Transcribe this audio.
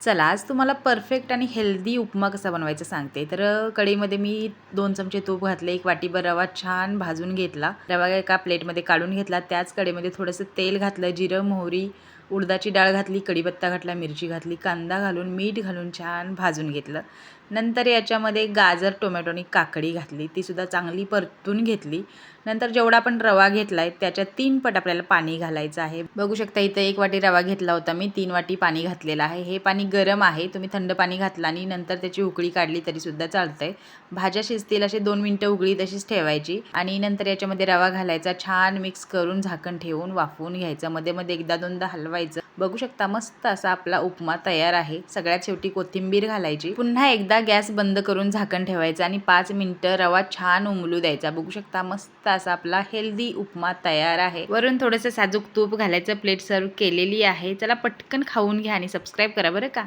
चला आज तुम्हाला परफेक्ट आणि हेल्दी उपमा कसा बनवायचा सांगते. तर कढईमध्ये मी 2 चमचे तूप घातले, 1 वाटीभर रवा छान भाजून घेतला. रवा एका प्लेटमध्ये काढून घेतला. त्याच कढईमध्ये थोडंसं तेल घातलं, जिरं, मोहरी, उडदाची डाळ घातली, कढीपत्ता घातला, मिरची घातली, कांदा घालून, मीठ घालून छान भाजून घेतलं. नंतर याच्यामध्ये गाजर, टोमॅटो आणि काकडी घातली, तीसुद्धा चांगली परतून घेतली. नंतर जेवढा आपण रवा घेतला आहे त्याच्या 3 पट आपल्याला पाणी घालायचं आहे. बघू शकता इथं 1 वाटी रवा घेतला होता मी, 3 वाटी पाणी घातलेलं आहे. हे पाणी गरम आहे, तुम्ही थंड पाणी घातलं आणि नंतर त्याची उकळी काढली तरीसुद्धा चालतंय. भाज्या शिजतील असे 2 मिनिटं उकळी तशीच ठेवायची आणि नंतर याच्यामध्ये रवा घालायचा, छान मिक्स करून झाकण ठेवून वाफवून घ्यायचं. मध्ये मध्ये एकदा दोनदा हलवायचं. बघू शकता मस्त असा आपला उपमा तयार आहे. सगळ्यात शेवटी कोथिंबीर घालायची. पुन्हा एकदा गॅस बंद करून झाकण ठेवायचं आणि 5 मिनिटं रवा छान उमलू द्यायचा. बघू शकता मस्त असा आपला हेल्दी उपमा तयार आहे. वरून थोडंसं साजूक तूप घालायचं. प्लेट सर्व केलेली आहे. चला पटकन खाऊन घ्या आणि सबस्क्राईब करा बरं का.